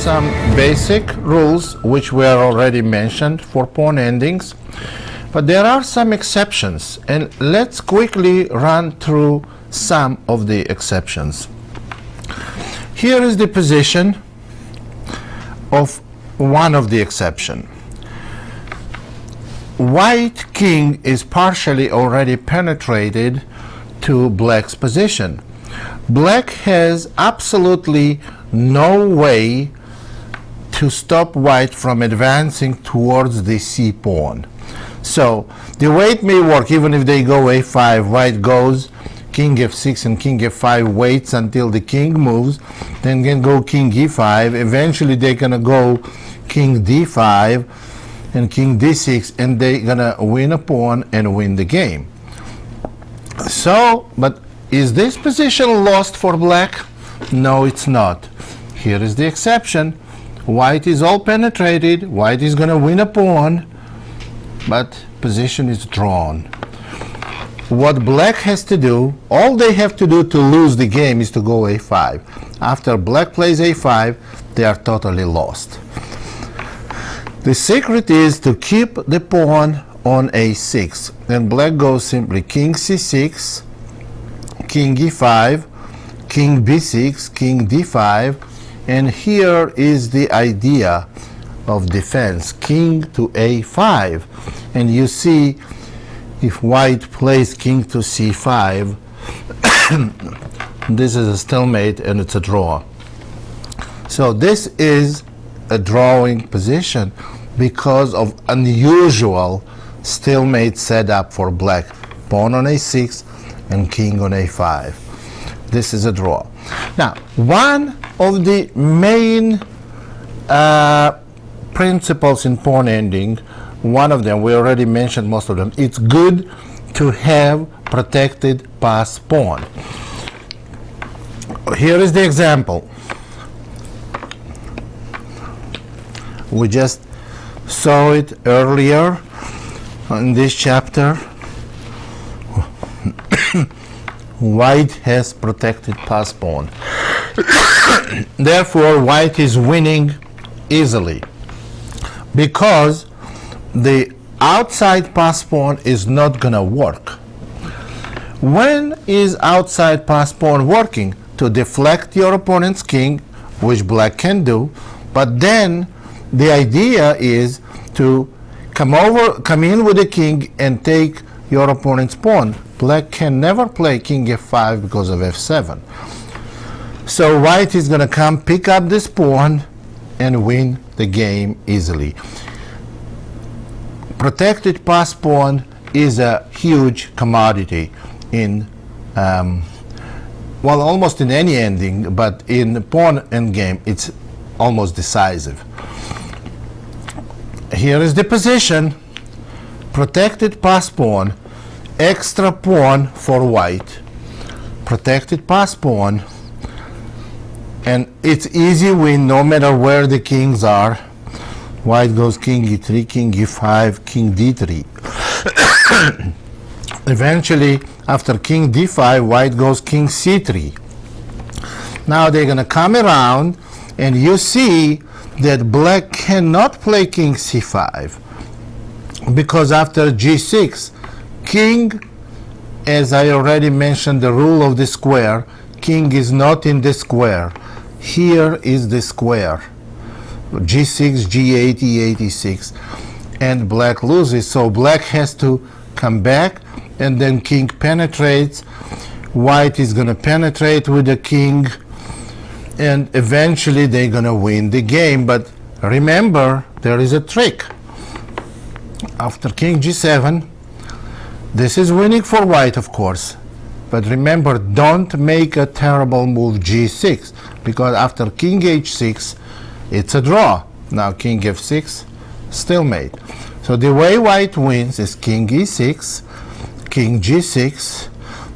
some basic rules which were already mentioned for pawn endings, but there are some exceptions, and let's quickly run through some of the exceptions. Here is the position of one of the exceptions. White king is partially already penetrated to black's position. Black has absolutely no way to stop white from advancing towards the c pawn. So the way it may work, even if they go a5, white goes king f6 and king f5, waits until the king moves, then can go king e5. Eventually they're gonna go king d5 and king d6, and they're gonna win a pawn and win the game. So, but is this position lost for black? No, it's not. Here is the exception. White is all penetrated. White is gonna win a pawn, but position is drawn. What black has to do, all they have to do to lose the game is to go a5. After black plays a5, they are totally lost. The secret is to keep the pawn on a6. Then black goes simply king c6, king e5, king b6, king d5, and here is the idea of defense, king to a5. And you see, if white plays king to c5, this is a stalemate and it's a draw. So this is a drawing position because of unusual stalemate setup for black. Pawn on a6 and king on a5. This is a draw. Now, one of the main principles in pawn ending, one of them, we already mentioned most of them, it's good to have protected pass pawn. Here is the example. We just saw it earlier in this chapter. White has protected pass pawn. Therefore, white is winning easily because the outside pass pawn is not gonna work. When is outside pass pawn working? To deflect your opponent's king, which black can do, but then the idea is to come in with the king and take your opponent's pawn. Black can never play king f5 because of f7. So white is going to come pick up this pawn and win the game easily. Protected pass pawn is a huge commodity in, well, almost in any ending, but in pawn endgame, it's almost decisive. Here is the position. Protected pass pawn, extra pawn for white. Protected pass pawn, and it's easy win no matter where the kings are. White goes king e3, king e5, king d3. Eventually, after king d5, white goes king c3. Now they're going to come around, and you see that black cannot play king c5 because after g6, king, as I already mentioned, the rule of the square, king is not in the square. Here is the square. g6, g8, e8, e6, and black loses. So black has to come back, and then king penetrates. White is going to penetrate with the king, and eventually they're going to win the game. But remember, there is a trick. After king g7, this is winning for white, of course. But remember, don't make a terrible move g6, because after king h6, it's a draw. Now king f6, stalemate. So the way white wins is king e6, king g6.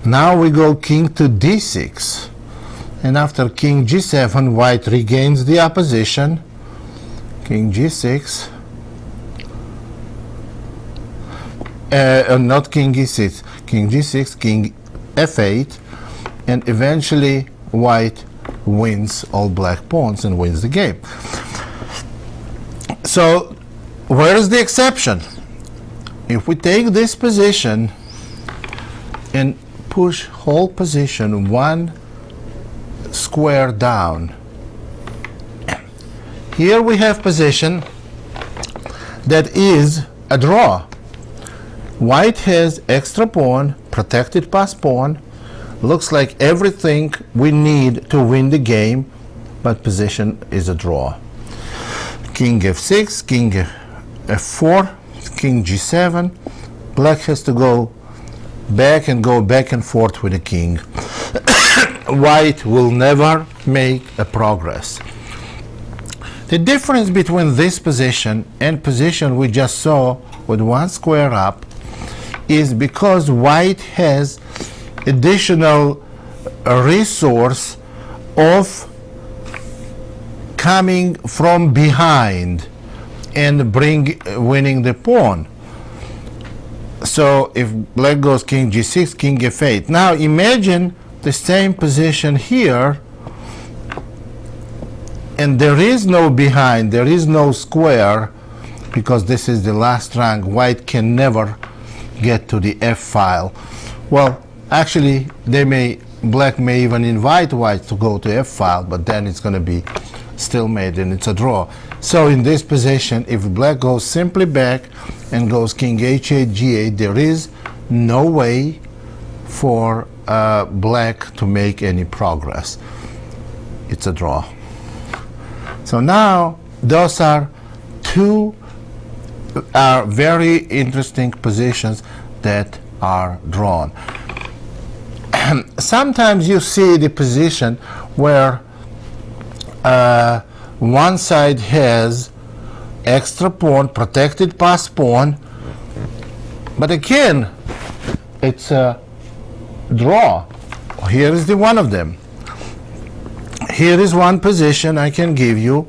Now we go king to d6. And after king g7, white regains the opposition. King g6. Not king e6. King g6, king f8. And eventually white wins all black pawns and wins the game. So where is the exception? If we take this position and push whole position one square down, here we have position that is a draw. White has extra pawn, protected pass pawn, looks like everything we need to win the game, but position is a draw. King f6, king f4, king g7. Black has to go back and forth with the king. White will never make a progress. The difference between this position and position we just saw with one square up is because white has additional resource of coming from behind and winning the pawn. So if black goes king g6, king f8. Now imagine the same position here, and there is no behind, there is no square, because this is the last rank. White can never get to the f file. Well, actually, black may even invite white to go to f file, but then it's going to be stalemate and it's a draw. So in this position, if black goes simply back and goes king h8, g8, there is no way for black to make any progress. It's a draw. So now those are two very interesting positions that are drawn. Sometimes you see the position where one side has extra pawn, protected pass pawn, but again, it's a draw. Here is the one of them. Here is one position I can give you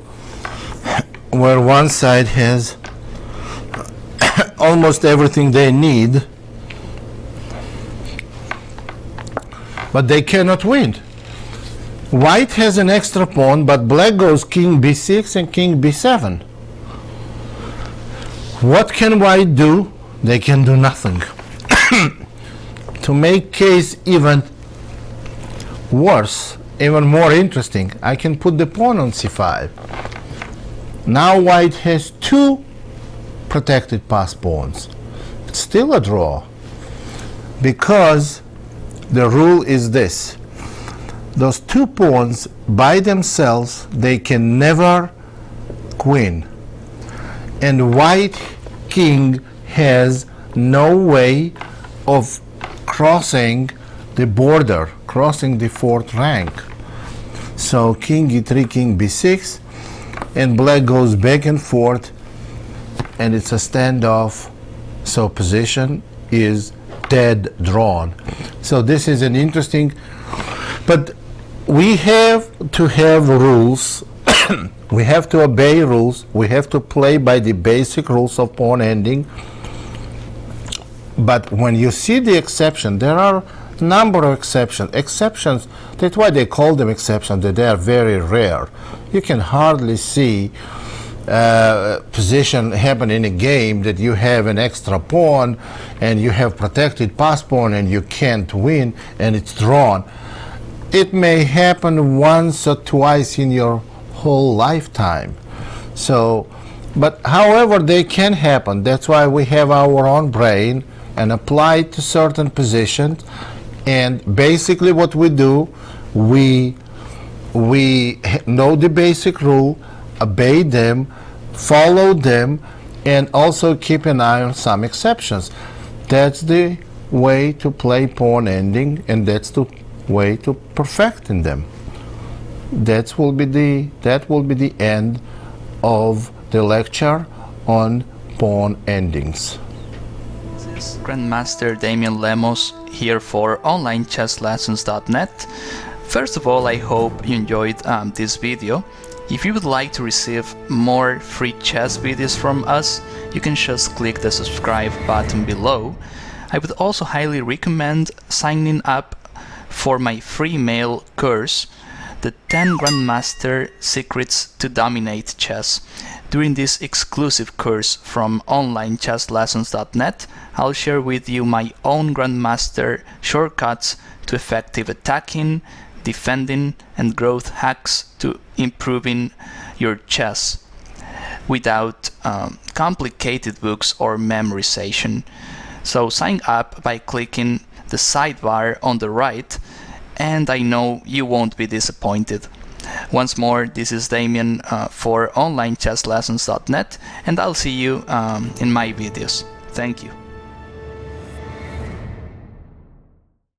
where one side has almost everything they need, but they cannot win. White has an extra pawn, but black goes king b6 and king b7. What can white do? They can do nothing. To make case even worse, even more interesting, I can put the pawn on c5. Now white has two protected pass pawns. It's still a draw, because the rule is this: those two pawns by themselves, they can never win, and white king has no way of crossing the border, crossing the fourth rank. So king e3, king b6, and black goes back and forth, and it's a standoff. So position is dead drawn. So this is an interesting, but we have to have rules. We have to obey rules. We have to play by the basic rules of pawn ending. But when you see the exception, there are a number of exceptions. That's why they call them exceptions, that they are very rare. You can hardly see position happen in a game that you have an extra pawn and you have protected pass pawn and you can't win and it's drawn. It may happen once or twice in your whole lifetime. So, but however, they can happen. That's why we have our own brain and apply it to certain positions. And basically what we do, we know the basic rule, obey them, follow them, and also keep an eye on some exceptions. That's the way to play pawn ending, and that's the way to perfect in them. That will be the end of the lecture on pawn endings. This is Grandmaster Damian Lemos here for onlinechesslessons.net. First of all, I hope you enjoyed this video. If you would like to receive more free chess videos from us, you can just click the subscribe button below. I would also highly recommend signing up for my free mail course the 10 Grandmaster Secrets to Dominate Chess. During this exclusive course from onlinechesslessons.net, I'll share with you my own Grandmaster shortcuts to effective attacking, defending, and growth hacks to improving your chess without complicated books or memorization. So sign up by clicking the sidebar on the right, and I know you won't be disappointed. Once more, this is Damien for onlinechesslessons.net, and I'll see you in my videos. Thank you.